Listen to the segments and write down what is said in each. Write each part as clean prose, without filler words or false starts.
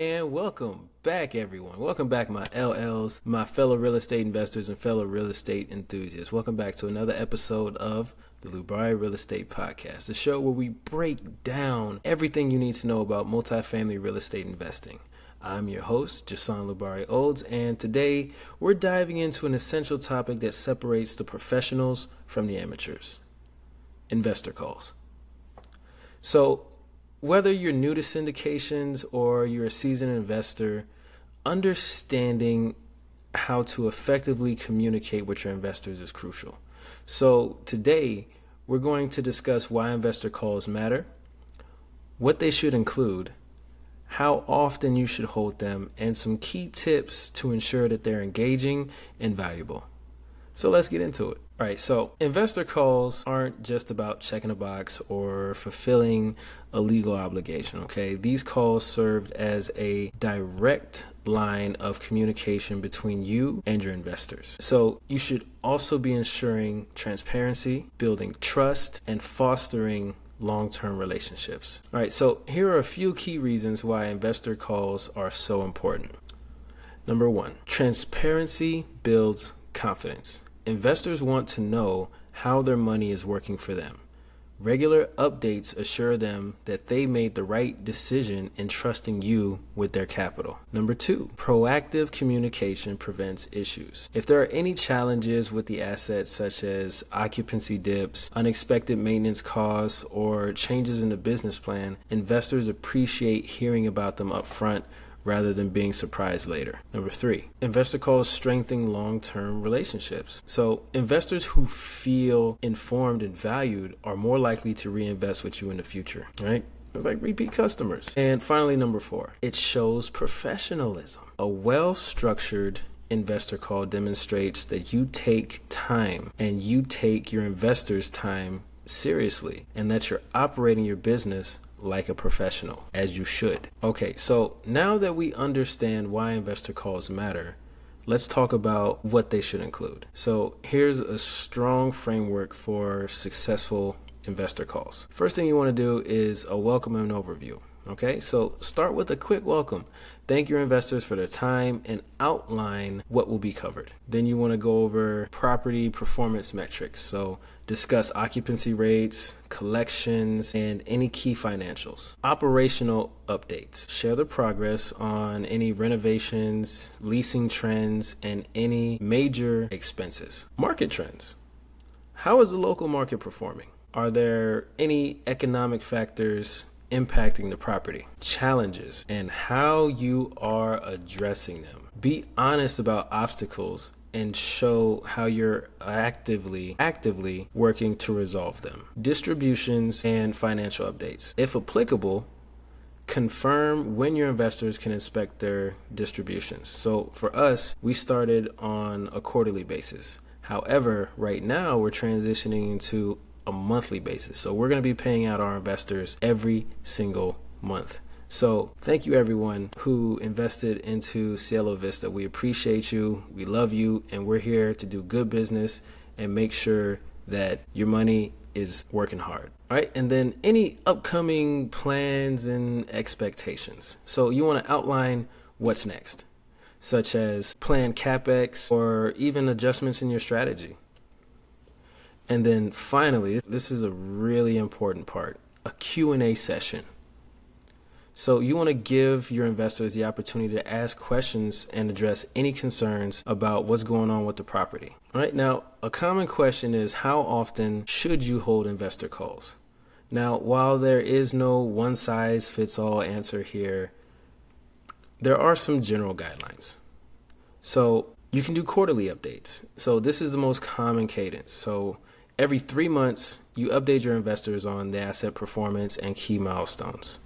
And welcome back, everyone. Welcome back, my LLs, my fellow real estate investors and fellow real estate enthusiasts. Welcome back to another episode of the Lubari Real Estate Podcast, the show where we break down everything you need to know about multifamily real estate investing. I'm your host, Jason Lubari Olds, and today we're diving into an essential topic that separates the professionals from the amateurs: investor calls. So, whether you're new to syndications or you're a seasoned investor, understanding how to effectively communicate with your investors is crucial. So today, we're going to discuss why investor calls matter, what they should include, how often you should hold them, and some key tips to ensure that they're engaging and valuable. So let's get into it. All right, so investor calls aren't just about checking a box or fulfilling a legal obligation, okay? These calls serve as a direct line of communication between you and your investors. So you should also be ensuring transparency, building trust, and fostering long-term relationships. All right, so here are a few key reasons why investor calls are so important. Number one, transparency builds confidence. Investors want to know how their money is working for them. Regular updates assure them that they made the right decision in trusting you with their capital. Number two, proactive communication prevents issues. If there are any challenges with the assets, such as occupancy dips, unexpected maintenance costs, or changes in the business plan, investors appreciate hearing about them up front rather than being surprised later. Number three, investor calls strengthen long-term relationships. So investors who feel informed and valued are more likely to reinvest with you in the future, right? It's like repeat customers. And finally, number four, it shows professionalism. A well-structured investor call demonstrates that you take time and you take your investors' time seriously, and that you're operating your business like a professional, as you should. Okay, so now that we understand why investor calls matter, let's talk about what they should include. So here's a strong framework for successful investor calls. First thing you want to do is a welcome and overview. Okay, so start with a quick welcome. Thank your investors for their time and outline what will be covered. Then you want to go over property performance metrics. So discuss occupancy rates, collections, and any key financials. Operational updates. Share the progress on any renovations, leasing trends, and any major expenses. Market trends. How is the local market performing? Are there any economic factors impacting the property? Challenges and how you are addressing them. Be honest about obstacles and show how you're actively working to resolve them. Distributions and financial updates. If applicable, confirm when your investors can inspect their distributions. So for us, we started on a quarterly basis. However, right now we're transitioning into a monthly basis. So we're going to be paying out our investors every single month. So thank you everyone who invested into Cielo Vista. We appreciate you. We love you. And we're here to do good business and make sure that your money is working hard. All right. And then any upcoming plans and expectations. So you want to outline what's next, such as planned CapEx or even adjustments in your strategy. And then finally, this is a really important part, a Q&A session. So you want to give your investors the opportunity to ask questions and address any concerns about what's going on with the property. All right, now, a common question is, how often should you hold investor calls? Now, while there is no one-size-fits-all answer here, there are some general guidelines. So you can do quarterly updates. So this is the most common cadence. So every 3 months, you update your investors on the asset performance and key milestones.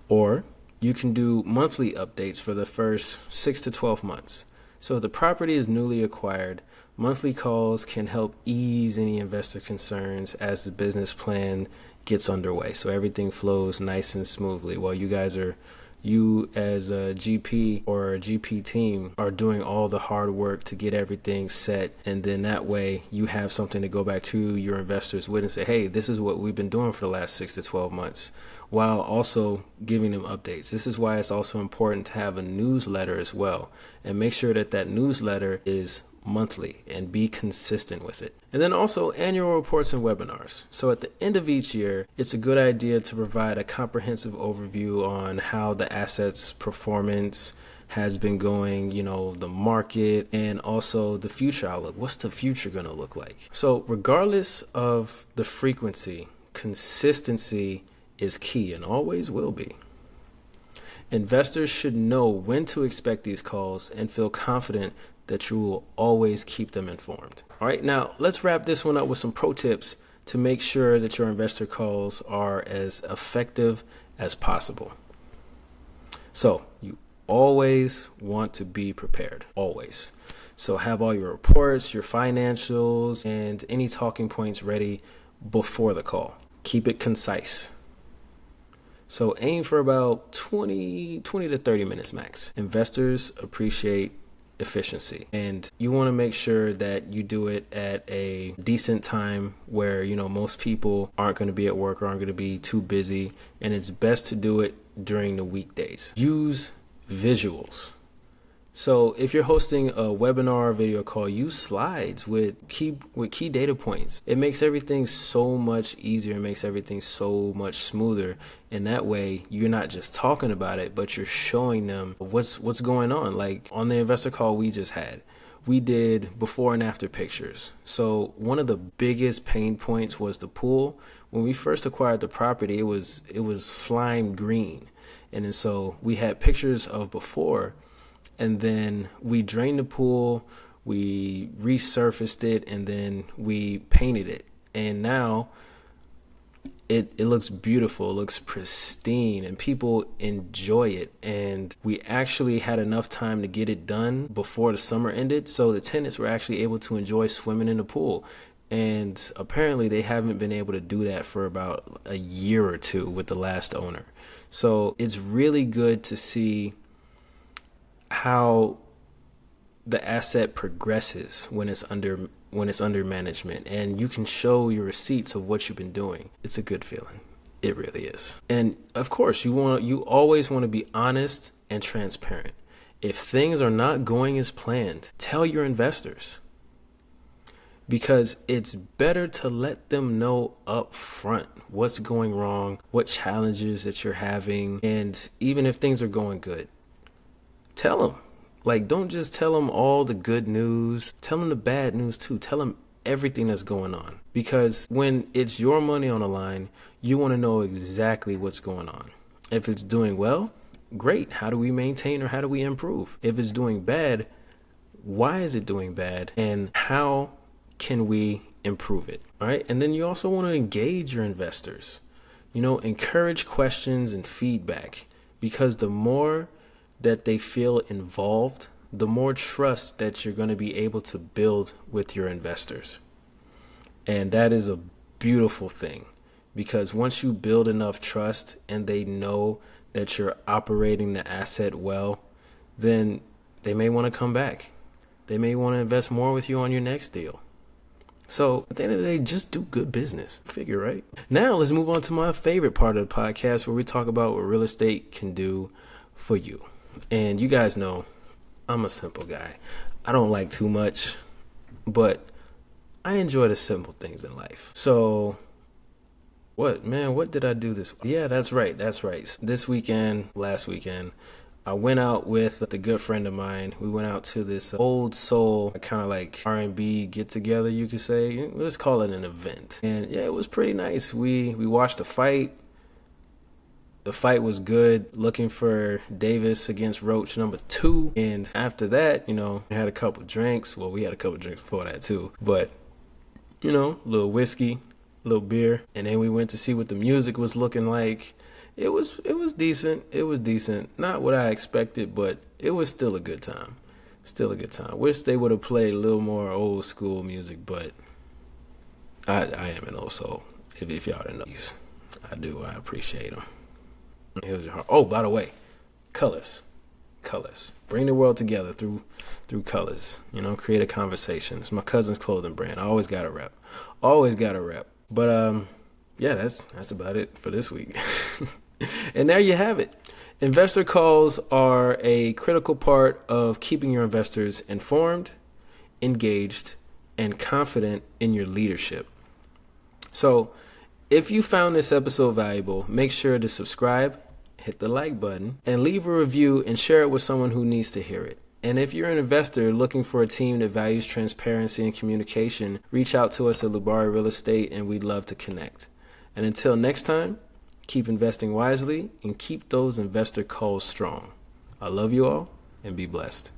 Or you can do monthly updates for the first 6 to 12 months. So if the property is newly acquired, monthly calls can help ease any investor concerns as the business plan gets underway. So everything flows nice and smoothly while you guys are you as a GP or a GP team are doing all the hard work to get everything set. And then that way you have something to go back to your investors with and say, hey, this is what we've been doing for the last 6 to 12 months, while also giving them updates. This is why it's also important to have a newsletter as well, and make sure that that newsletter is monthly and be consistent with it. And then also annual reports and webinars. So at the end of each year, it's a good idea to provide a comprehensive overview on how the asset's performance has been going, the market, and also the future outlook. What's the future going to look like? So regardless of the frequency, consistency is key and always will be. Investors should know when to expect these calls and feel confident that you will always keep them informed. All right, now let's wrap this one up with some pro tips to make sure that your investor calls are as effective as possible. So you always want to be prepared, always. So have all your reports, your financials, and any talking points ready before the call. Keep it concise. So aim for about 20 to 30 minutes max. Investors appreciate efficiency, and you want to make sure that you do it at a decent time where most people aren't going to be at work or aren't going to be too busy, and it's best to do it during the weekdays. Use visuals. So if you're hosting a webinar or video call, use slides with key data points. It makes everything so much easier. It makes everything so much smoother. And that way you're not just talking about it, but you're showing them what's going on. Like on the investor call we just had, we did before and after pictures. So one of the biggest pain points was the pool. When we first acquired the property, it was slime green. And then so we had pictures of before, and then we drained the pool, we resurfaced it, and then we painted it. And now it looks beautiful, it looks pristine, and people enjoy it. And we actually had enough time to get it done before the summer ended, so the tenants were actually able to enjoy swimming in the pool. And apparently they haven't been able to do that for about a year or two with the last owner. So it's really good to see how the asset progresses when it's under management, and you can show your receipts of what you've been doing. It's a good feeling. It really is. And of course, you always want to be honest and transparent. If things are not going as planned, tell your investors, because it's better to let them know up front what's going wrong, what challenges that you're having, and even if things are going good, tell them. Like, don't just tell them all the good news. Tell them the bad news too. Tell them everything that's going on. Because when it's your money on the line, you want to know exactly what's going on. If it's doing well, great. How do we maintain or how do we improve? If it's doing bad, why is it doing bad? And how can we improve it? All right. And then you also want to engage your investors. Encourage questions and feedback, because the more that they feel involved, the more trust that you're going to be able to build with your investors. And that is a beautiful thing, because once you build enough trust and they know that you're operating the asset well, then they may want to come back. They may want to invest more with you on your next deal. So at the end of the day, just do good business. Figure, right? Now let's move on to my favorite part of the podcast, where we talk about what real estate can do for you. And you guys know I'm a simple guy. I don't like too much, but I enjoy the simple things in life. So what did I do this week? Yeah, that's right. Last weekend, I went out with a good friend of mine. We went out to this old soul kind of like R&B get together, you could say. Let's call it an event. And yeah, it was pretty nice. We watched the fight. The fight was good. Looking for Davis against Roach number 2. And after that, we had a couple drinks. Well, we had a couple drinks before that too. But, a little whiskey, a little beer. And then we went to see what the music was looking like. It was decent. It was decent. Not what I expected, but it was still a good time. Wish they would have played a little more old school music, but I am an old soul. If y'all didn't know these, I do. I appreciate them. Here's your heart. Oh, by the way, Colors. Bring the world together through colors. Create a conversation. It's my cousin's clothing brand. I always got to rep. But yeah, that's about it for this week. And there you have it. Investor calls are a critical part of keeping your investors informed, engaged, and confident in your leadership. So if you found this episode valuable, make sure to subscribe, hit the like button, and leave a review and share it with someone who needs to hear it. And if you're an investor looking for a team that values transparency and communication, reach out to us at Lubari Real Estate and we'd love to connect. And until next time, keep investing wisely and keep those investor calls strong. I love you all and be blessed.